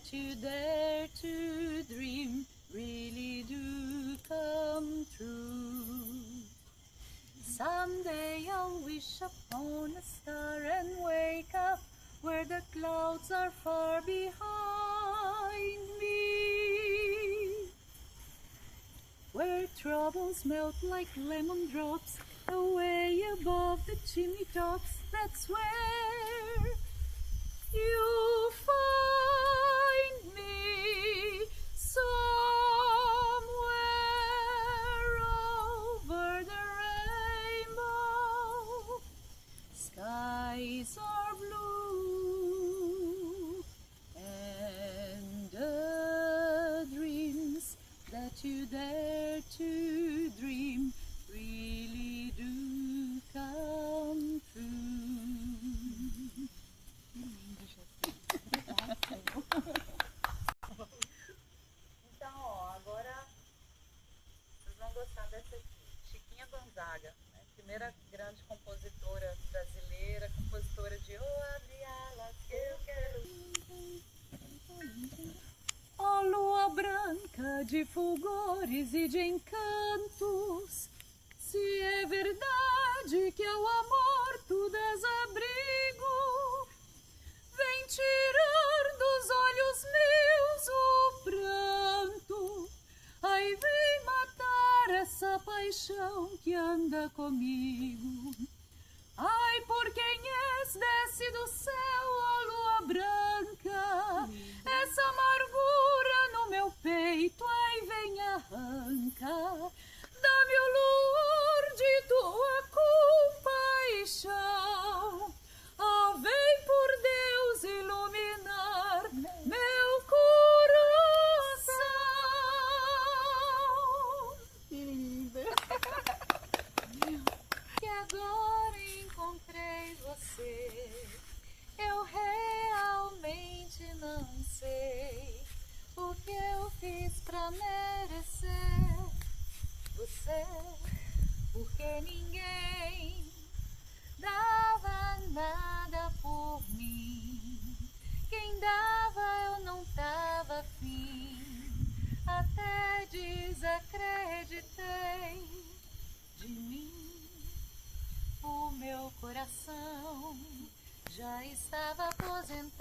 that you dare to dream really do come true. Someday I'll wish upon a star and wake up where the clouds are far behind me, where troubles melt like lemon drops away above the chimney tops. That's where you'll find me, somewhere over the rainbow. Skies are blue, and the dreams that you dare to dream really do come true. Então, ó, agora vocês vão gostar dessa aqui, Chiquinha Gonzaga, né? Primeira grande compositora brasileira, compositora de "Oh, abre alas que eu quero". Ó lua branca de fulgores e de encantos, se é verdade que ao amor tu dás abrigo, vem tirar dos olhos meus o pranto, ai vem matar essa paixão que anda comigo. Ai, por quem és, desce do céu, ó lua branca, essa amargura no meu peito, ai vem arranca. Dá-me o luar de tua compaixão, oh, vem por Deus iluminar meu coração. Que linda! Que agora encontrei você, eu realmente não sei o que eu fiz pra merecer você, porque ninguém dava nada por mim. Quem dava eu não tava afim, até desacreditei de mim. O meu coração já estava aposentado.